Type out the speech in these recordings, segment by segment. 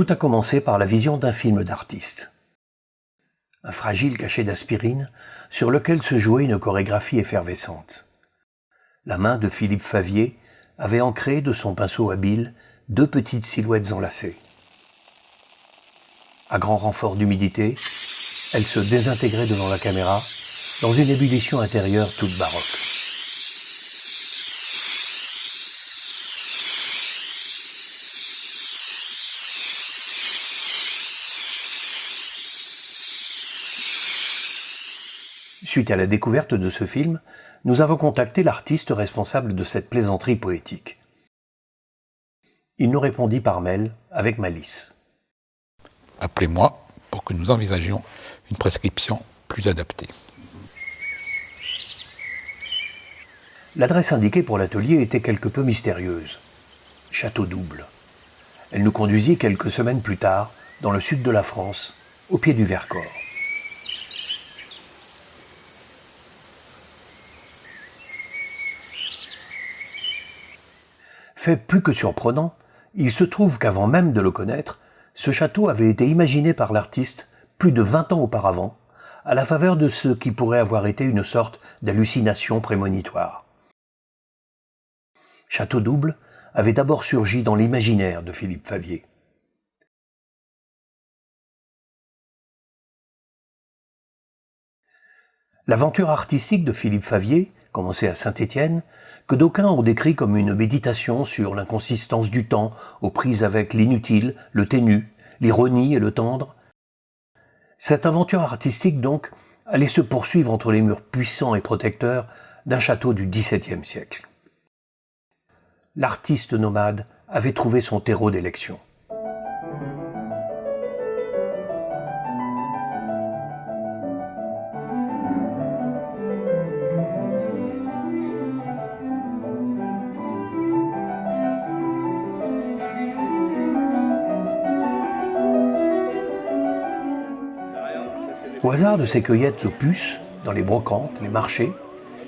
tout a commencé par la vision d'un film d'artiste. Un fragile cachet d'aspirine sur lequel se jouait une chorégraphie effervescente. La main de Philippe Favier avait ancré de son pinceau habile 2 petites silhouettes enlacées. À grand renfort d'humidité, elles se désintégraient devant la caméra dans une ébullition intérieure toute baroque. Suite à la découverte de ce film, nous avons contacté l'artiste responsable de cette plaisanterie poétique. Il nous répondit par mail avec malice. Appelez-moi pour que nous envisagions une prescription plus adaptée. L'adresse indiquée pour l'atelier était quelque peu mystérieuse. Château Double. Elle nous conduisit quelques semaines plus tard, dans le sud de la France, au pied du Vercors. Fait plus que surprenant, il se trouve qu'avant même de le connaître, ce château avait été imaginé par l'artiste plus de 20 ans auparavant, à la faveur de ce qui pourrait avoir été une sorte d'hallucination prémonitoire. Château Double avait d'abord surgi dans l'imaginaire de Philippe Favier. L'aventure artistique de Philippe Favier, commencée à Saint-Étienne, que d'aucuns ont décrit comme une méditation sur l'inconsistance du temps aux prises avec l'inutile, le ténu, l'ironie et le tendre. Cette aventure artistique, donc, allait se poursuivre entre les murs puissants et protecteurs d'un château du XVIIe siècle. L'artiste nomade avait trouvé son terreau d'élection. Au hasard de ces cueillettes aux puces, dans les brocantes, les marchés,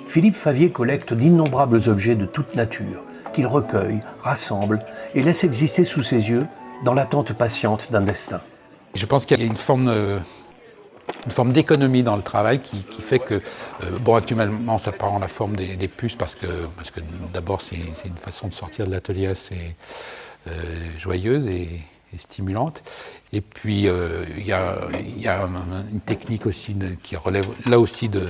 Philippe Favier collecte d'innombrables objets de toute nature, qu'il recueille, rassemble et laisse exister sous ses yeux dans l'attente patiente d'un destin. Je pense qu'il y a une forme d'économie dans le travail qui fait que, actuellement ça prend la forme des puces parce que d'abord c'est une façon de sortir de l'atelier assez joyeuse et stimulante. Et puis il y a une technique aussi qui relève là aussi de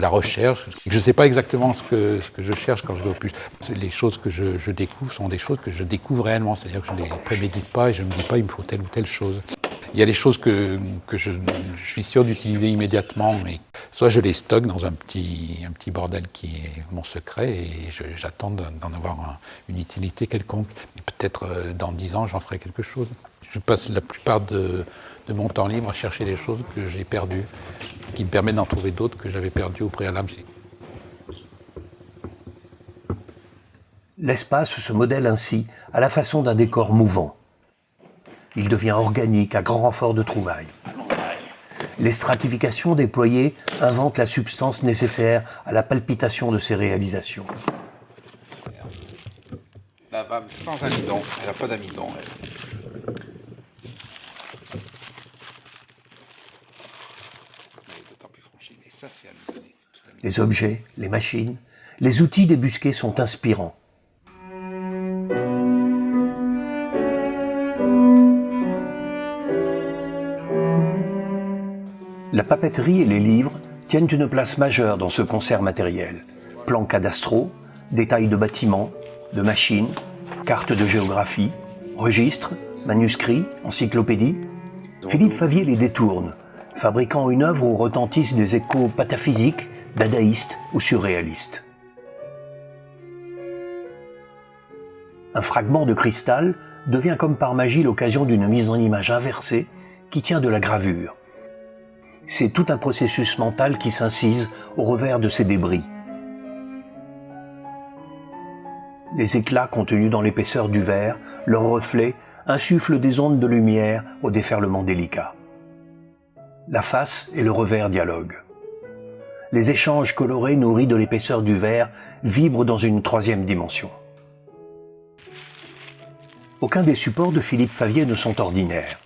la recherche. Je ne sais pas exactement ce que je cherche quand je vais aux puces. Les choses que je découvre sont des choses que je découvre réellement, c'est-à-dire que je ne les prémédite pas et je ne me dis pas il me faut telle ou telle chose. Il y a des choses que je suis sûr d'utiliser immédiatement, mais soit je les stocke dans un petit bordel qui est mon secret et j'attends d'en avoir une utilité quelconque. Et peut-être dans 10 ans, j'en ferai quelque chose. Je passe la plupart de mon temps libre à chercher des choses que j'ai perdues, qui me permettent d'en trouver d'autres que j'avais perdues au préalable. L'espace se modèle ainsi à la façon d'un décor mouvant. Il devient organique à grand renfort de trouvailles. Les stratifications déployées inventent la substance nécessaire à la palpitation de ces réalisations. La bave sans amidon, elle n'a pas d'amidon, elle. Les objets, les machines, les outils débusqués sont inspirants. La papeterie et les livres tiennent une place majeure dans ce concert matériel. Plans cadastraux, détails de bâtiments, de machines, cartes de géographie, registres, manuscrits, encyclopédies. Philippe Favier les détourne, fabriquant une œuvre où retentissent des échos pataphysiques, dadaïstes ou surréalistes. Un fragment de cristal devient comme par magie l'occasion d'une mise en image inversée qui tient de la gravure. C'est tout un processus mental qui s'incise au revers de ces débris. Les éclats contenus dans l'épaisseur du verre, leurs reflets, insufflent des ondes de lumière au déferlement délicat. La face et le revers dialoguent. Les échanges colorés nourris de l'épaisseur du verre vibrent dans une troisième dimension. Aucun des supports de Philippe Favier ne sont ordinaires.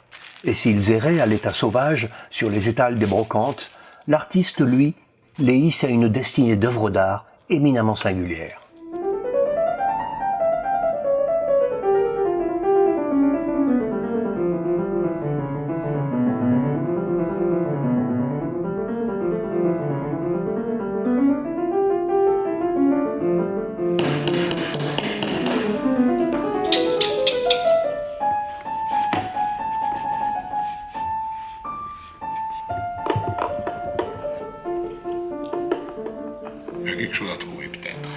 Et s'ils erraient à l'état sauvage sur les étals des brocantes, l'artiste, lui, les hisse à une destinée d'œuvres d'art éminemment singulière. Il y a quelque chose à trouver peut-être.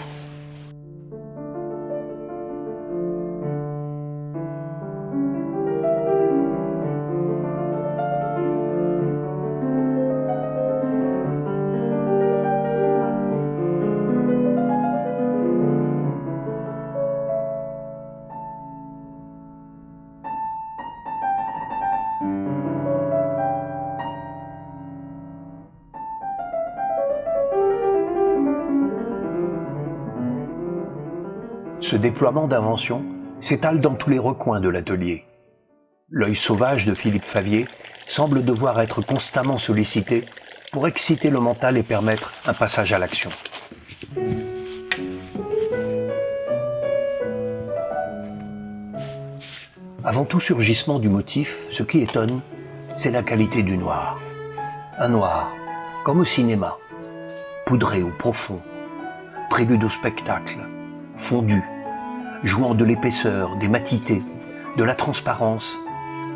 Ce déploiement d'invention s'étale dans tous les recoins de l'atelier. L'œil sauvage de Philippe Favier semble devoir être constamment sollicité pour exciter le mental et permettre un passage à l'action. Avant tout surgissement du motif, ce qui étonne, c'est la qualité du noir. Un noir, comme au cinéma, poudré ou profond, prélude au spectacle, fondu, jouant de l'épaisseur, des matités, de la transparence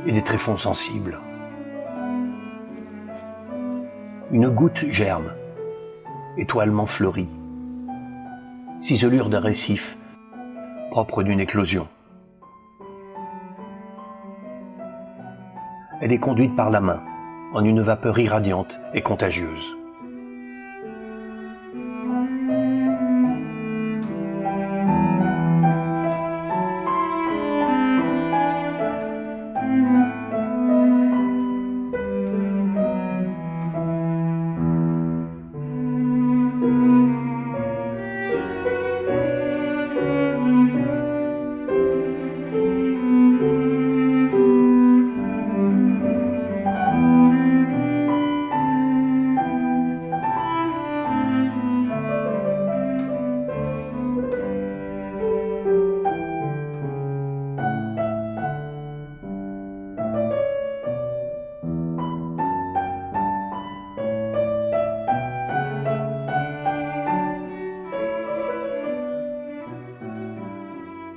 et des tréfonds sensibles. Une goutte germe, étoilement fleurie, ciselure d'un récif, propre d'une éclosion. Elle est conduite par la main, en une vapeur irradiante et contagieuse.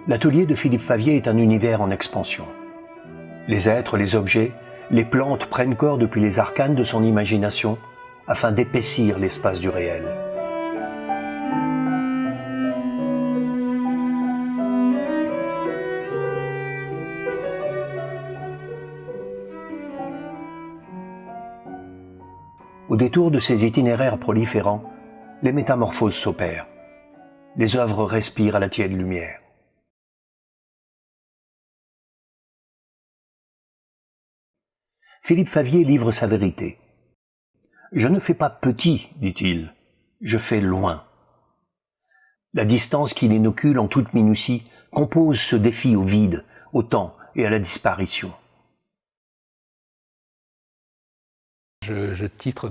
L'atelier de Philippe Favier est un univers en expansion. Les êtres, les objets, les plantes prennent corps depuis les arcanes de son imagination afin d'épaissir l'espace du réel. Au détour de ces itinéraires proliférants, les métamorphoses s'opèrent. Les œuvres respirent à la tiède lumière. Philippe Favier livre sa vérité. « Je ne fais pas petit, dit-il, je fais loin. » La distance qu'il inocule en toute minutie compose ce défi au vide, au temps et à la disparition. Je titre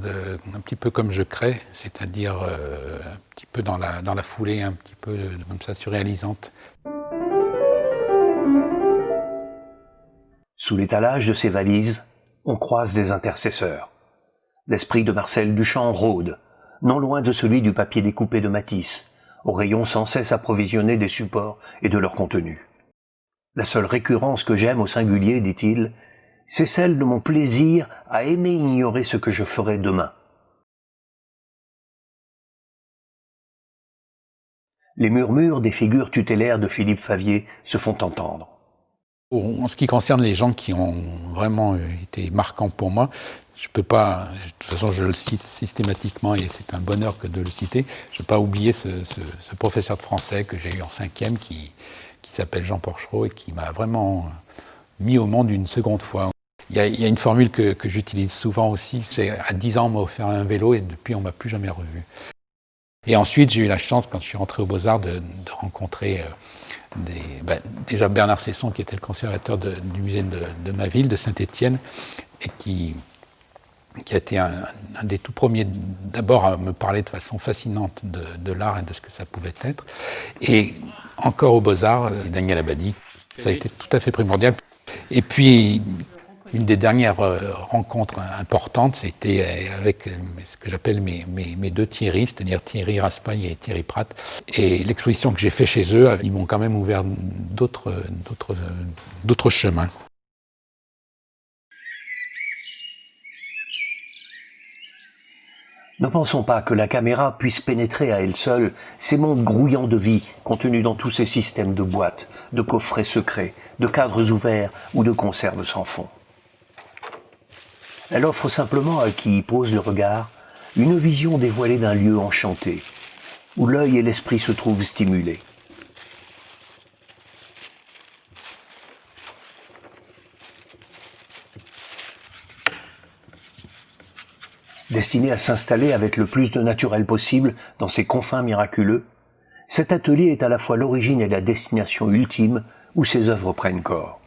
un petit peu comme je crée, c'est-à-dire un petit peu dans la foulée, un petit peu comme ça surréalisante. Sous l'étalage de ses valises, on croise des intercesseurs. L'esprit de Marcel Duchamp rôde, non loin de celui du papier découpé de Matisse, aux rayons sans cesse approvisionnés des supports et de leur contenu. La seule récurrence que j'aime au singulier, dit-il, c'est celle de mon plaisir à aimer ignorer ce que je ferai demain. Les murmures des figures tutélaires de Philippe Favier se font entendre. En ce qui concerne les gens qui ont vraiment été marquants pour moi, je peux pas, de toute façon je le cite systématiquement et c'est un bonheur que de le citer, je ne peux pas oublier ce professeur de français que j'ai eu en 5e qui s'appelle Jean Porchereau et qui m'a vraiment mis au monde une seconde fois. Il y a une formule que j'utilise souvent aussi, c'est à 10 ans on m'a offert un vélo et depuis on ne m'a plus jamais revu. Et ensuite j'ai eu la chance quand je suis rentré aux Beaux-Arts de rencontrer déjà Bernard Cesson, qui était le conservateur du musée de ma ville, de Saint-Étienne, et qui a été un des tout premiers, d'abord à me parler de façon fascinante de l'art et de ce que ça pouvait être. Et encore aux Beaux-Arts, Daniel Abadi, ça a été tout à fait primordial. Et puis, une des dernières rencontres importantes, c'était avec ce que j'appelle mes deux Thierry, c'est-à-dire Thierry Raspail et Thierry Pratt. Et l'exposition que j'ai faite chez eux, ils m'ont quand même ouvert d'autres chemins. Ne pensons pas que la caméra puisse pénétrer à elle seule ces mondes grouillants de vie contenus dans tous ces systèmes de boîtes, de coffrets secrets, de cadres ouverts ou de conserves sans fond. Elle offre simplement à qui y pose le regard une vision dévoilée d'un lieu enchanté, où l'œil et l'esprit se trouvent stimulés. Destiné à s'installer avec le plus de naturel possible dans ces confins miraculeux, cet atelier est à la fois l'origine et la destination ultime où ses œuvres prennent corps.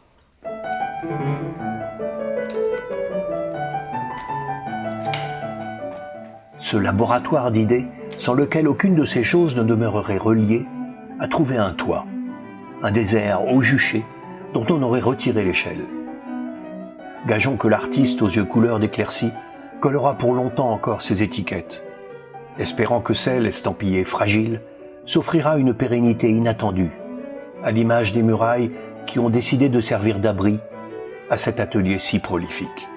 Ce laboratoire d'idées, sans lequel aucune de ces choses ne demeurerait reliée, a trouvé un toit, un désert au juché dont on aurait retiré l'échelle. Gageons que l'artiste aux yeux couleur d'éclaircie collera pour longtemps encore ses étiquettes, espérant que celle, estampillée fragile, s'offrira une pérennité inattendue, à l'image des murailles qui ont décidé de servir d'abri à cet atelier si prolifique.